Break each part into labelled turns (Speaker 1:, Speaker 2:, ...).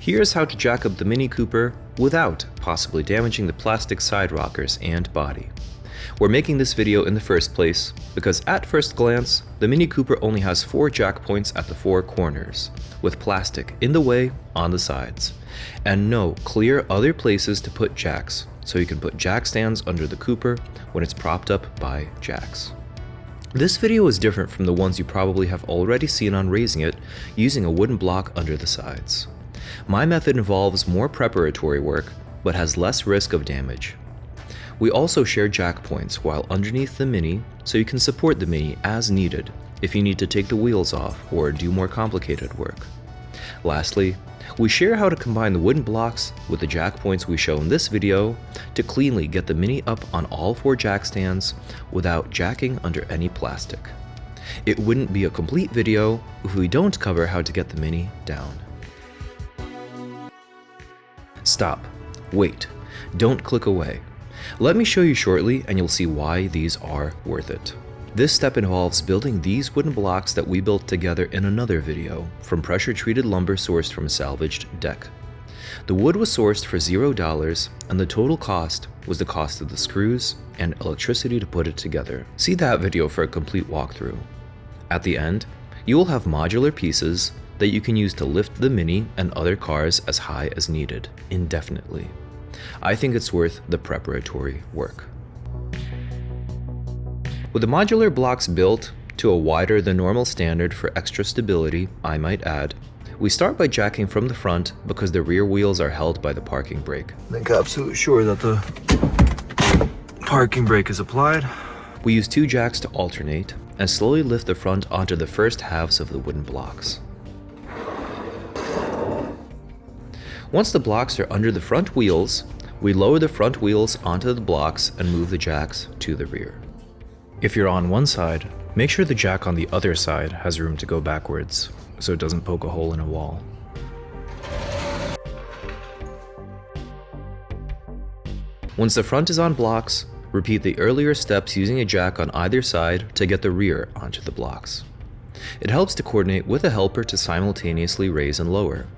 Speaker 1: Here's how to jack up the Mini Cooper without possibly damaging the plastic side rockers and body. We're making this video in the first place because at first glance, the Mini Cooper only has 4 jack points at the 4 corners, with plastic in the way on the sides, and no clear other places to put jacks, so you can put jack stands under the Cooper when it's propped up by jacks. This video is different from the ones you probably have already seen on raising it using a wooden block under the sides. My method involves more preparatory work, but has less risk of damage. We also share jack points while underneath the Mini, so you can support the Mini as needed if you need to take the wheels off or do more complicated work. Lastly, we share how to combine the wooden blocks with the jack points we show in this video to cleanly get the Mini up on all 4 jack stands without jacking under any plastic. It wouldn't be a complete video if we don't cover how to get the Mini down. Stop. Wait. Don't click away. Let me show you shortly and you'll see why these are worth it. This step involves building these wooden blocks that we built together in another video from pressure-treated lumber sourced from a salvaged deck. The wood was sourced for $0 and the total cost was the cost of the screws and electricity to put it together. See that video for a complete walkthrough. At the end, you will have modular pieces that you can use to lift the Mini and other cars as high as needed, indefinitely. I think it's worth the preparatory work. With the modular blocks built to a wider than normal standard for extra stability, I might add, we start by jacking from the front because the rear wheels are held by the parking brake. Make absolutely sure that the parking brake is applied. We use 2 jacks to alternate and slowly lift the front onto the first halves of the wooden blocks. Once the blocks are under the front wheels, we lower the front wheels onto the blocks and move the jacks to the rear. If you're on one side, make sure the jack on the other side has room to go backwards, so it doesn't poke a hole in a wall. Once the front is on blocks, repeat the earlier steps using a jack on either side to get the rear onto the blocks. It helps to coordinate with a helper to simultaneously raise and lower.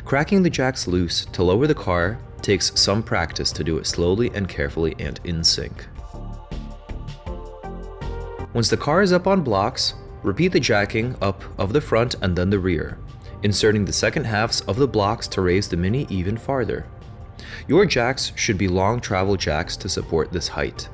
Speaker 1: Cracking the jacks loose to lower the car takes some practice to do it slowly and carefully and in sync. Once the car is up on blocks, repeat the jacking up of the front and then the rear, inserting the second halves of the blocks to raise the Mini even farther. Your jacks should be long travel jacks to support this height.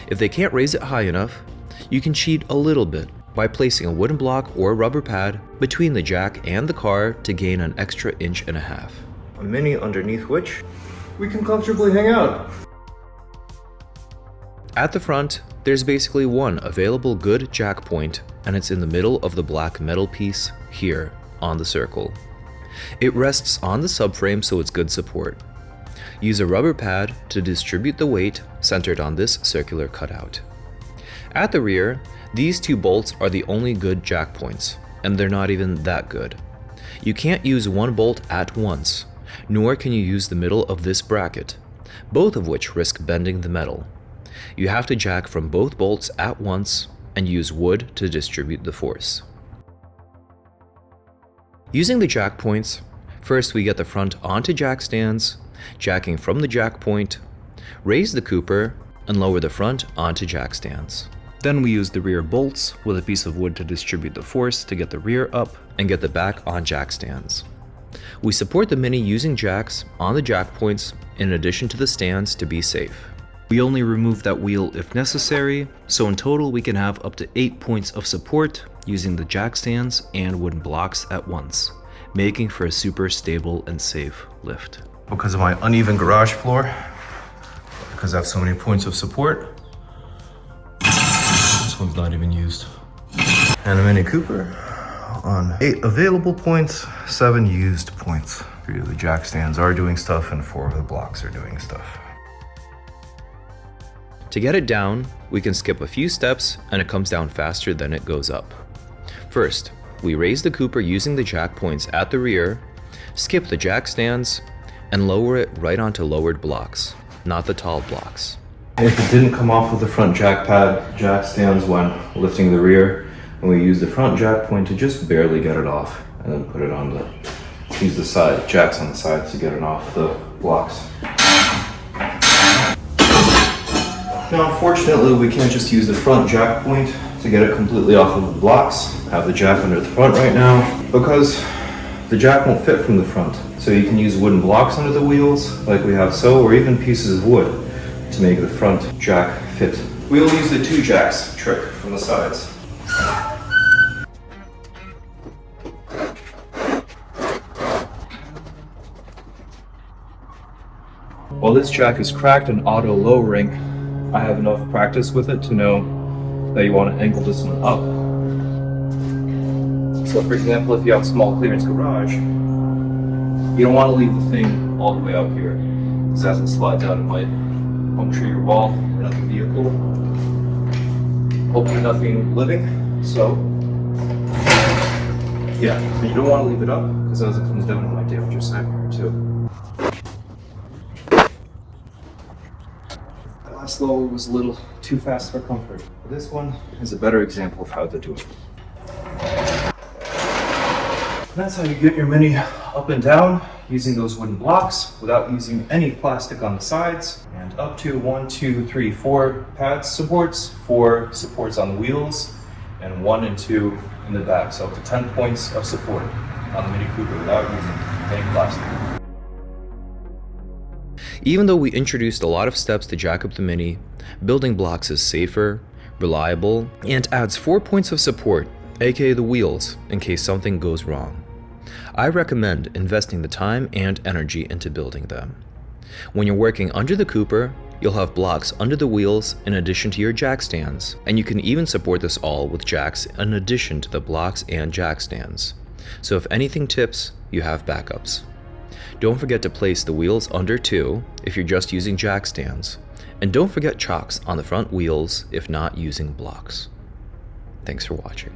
Speaker 1: If they can't raise it high enough, you can cheat a little bit by placing a wooden block or rubber pad between the jack and the car to gain an extra 1.5 inches. A Mini underneath which we can comfortably hang out. At the front, there's basically one available good jack point, and it's in the middle of the black metal piece here on the circle. It rests on the subframe so it's good support. Use a rubber pad to distribute the weight centered on this circular cutout. At the rear, these 2 bolts are the only good jack points, and they're not even that good. You can't use one bolt at once, nor can you use the middle of this bracket, both of which risk bending the metal. You have to jack from both bolts at once and use wood to distribute the force. Using the jack points, first we get the front onto jack stands, jacking from the jack point, raise the Cooper, and lower the front onto jack stands. Then we use the rear bolts with a piece of wood to distribute the force to get the rear up and get the back on jack stands. We support the Mini using jacks on the jack points in addition to the stands to be safe. We only remove that wheel if necessary, so in total we can have up to 8 points of support using the jack stands and wooden blocks at once, making for a super stable and safe lift. Because of my uneven garage floor, because I have so many points of support, this one's not even used. And a Mini Cooper on 8 available points, 7 used points. 3 of the jack stands are doing stuff and 4 of the blocks are doing stuff. To get it down, we can skip a few steps and it comes down faster than it goes up. First, we raise the Cooper using the jack points at the rear, skip the jack stands, and lower it right onto lowered blocks, not the tall blocks. If it didn't come off with the front jack stands when lifting the rear, and we use the front jack point to just barely get it off, and then put it on the use the side jacks on the sides to get it off the blocks. Now, unfortunately, we can't just use the front jack point to get it completely off of the blocks. I have the jack under the front right now because the jack won't fit from the front. So you can use wooden blocks under the wheels, like we have so, or even pieces of wood to make the front jack fit. We'll use the 2 jacks trick from the sides. While this jack is cracked and auto lowering, I have enough practice with it to know that you want to angle this one up. So for example, if you have a small clearance garage, you don't want to leave the thing all the way out here, because as it slides out it might puncture your wall or another vehicle. Hopefully nothing living, so yeah, and you don't want to leave it up, because as it comes down it might damage your side mirror too. Last level was a little too fast for comfort. This one is a better example of how to do it. That's how you get your Mini up and down using those wooden blocks without using any plastic on the sides. And up to 1, 2, 3, 4 pads supports, 4 supports on the wheels, and 1 and 2 in the back. So up to 10 points of support on the Mini Cooper without using any plastic. Even though we introduced a lot of steps to jack up the Mini, building blocks is safer, reliable, and adds 4 points of support, aka the wheels, in case something goes wrong. I recommend investing the time and energy into building them. When you're working under the Cooper, you'll have blocks under the wheels in addition to your jack stands, and you can even support this all with jacks in addition to the blocks and jack stands. So if anything tips, you have backups. Don't forget to place the wheels under too if you're just using jack stands, and don't forget chocks on the front wheels if not using blocks. Thanks for watching.